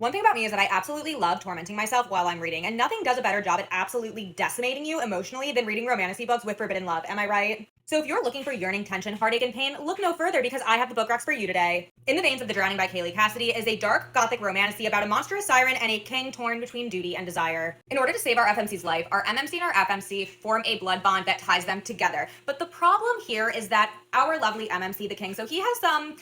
One thing about me is that I absolutely love tormenting myself while I'm reading, and nothing does a better job at absolutely decimating you emotionally than reading romantic books with forbidden love. Am I right? So if you're looking for yearning, tension, heartache, and pain, look no further because I have the book recs for you today. In the Veins of the Drowning by Kaylee Cassidy is a dark gothic romance about a monstrous siren and a king torn between duty and desire. In order to save our FMC's life, our MMC and our FMC form a blood bond that ties them together. But the problem here is that our lovely MMC, the king, so he has some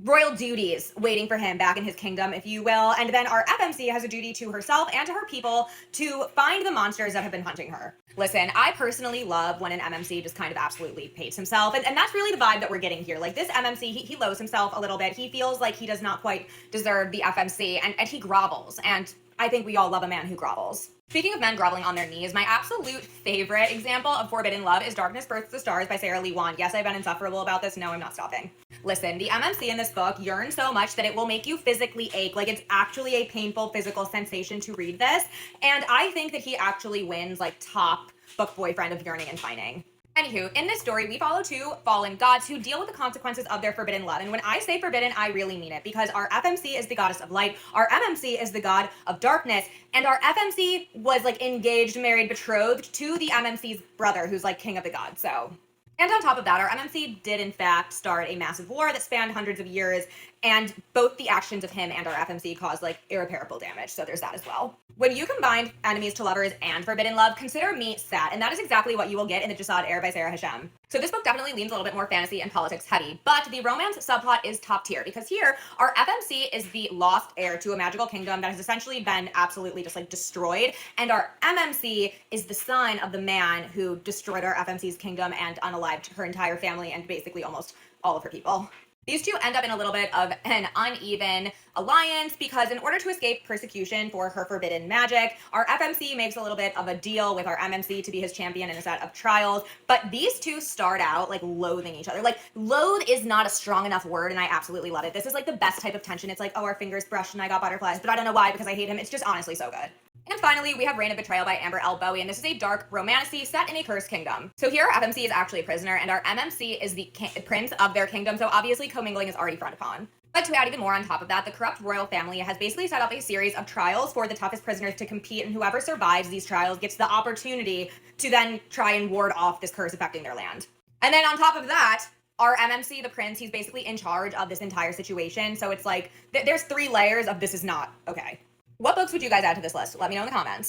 royal duties waiting for him back in his kingdom, if you will. And then our FMC has a duty to herself and to her people to find the monsters that have been hunting her. Listen, I personally love when an MMC just kind of absolutely hates himself. And that's really the vibe that we're getting here. Like this MMC, he loathes himself a little bit. He feels like he does not quite deserve the FMC and he grovels. And I think we all love a man who grovels. Speaking of men groveling on their knees, my absolute favorite example of forbidden love is Darkness Births the Stars by Sarah Lee Wan. Yes, I've been insufferable about this. No, I'm not stopping. Listen, the MMC in this book yearns so much that it will make you physically ache. Like it's actually a painful physical sensation to read this. And I think that he actually wins like top book boyfriend of yearning and pining. Anywho, in this story, we follow two fallen gods who deal with the consequences of their forbidden love. And when I say forbidden, I really mean it because our FMC is the goddess of light, our MMC is the god of darkness, and our FMC was like engaged, married, betrothed to the MMC's brother, who's like king of the gods. And on top of that, our MMC did in fact start a massive war that spanned hundreds of years, and both the actions of him and our FMC caused like irreparable damage, so there's that as well. When you combine enemies to lovers and forbidden love, consider me sad, and that is exactly what you will get in the Jasad Heir by Sarah Hashem. So this book definitely leans a little bit more fantasy and politics heavy, but the romance subplot is top tier because here, our FMC is the lost heir to a magical kingdom that has essentially been absolutely just like destroyed, and our MMC is the son of the man who destroyed our FMC's kingdom and unalived her entire family and basically almost all of her people. These two end up in a little bit of an uneven alliance because in order to escape persecution for her forbidden magic, our FMC makes a little bit of a deal with our MMC to be his champion in a set of trials. But these two start out like loathing each other. Like loathe is not a strong enough word and I absolutely love it. This is like the best type of tension. It's like, oh, our fingers brushed and I got butterflies, but I don't know why because I hate him. It's just honestly so good. And finally, we have Reign of Betrayal by Amber L. Bowie, and this is a dark romantasy set in a cursed kingdom. So here, our FMC is actually a prisoner, and our MMC is the prince of their kingdom, so obviously commingling is already frowned upon. But to add even more on top of that, the corrupt royal family has basically set up a series of trials for the toughest prisoners to compete, and whoever survives these trials gets the opportunity to then try and ward off this curse affecting their land. And then on top of that, our MMC, the prince, he's basically in charge of this entire situation, so it's like, there's 3 layers of this is not okay. What books would you guys add to this list? Let me know in the comments.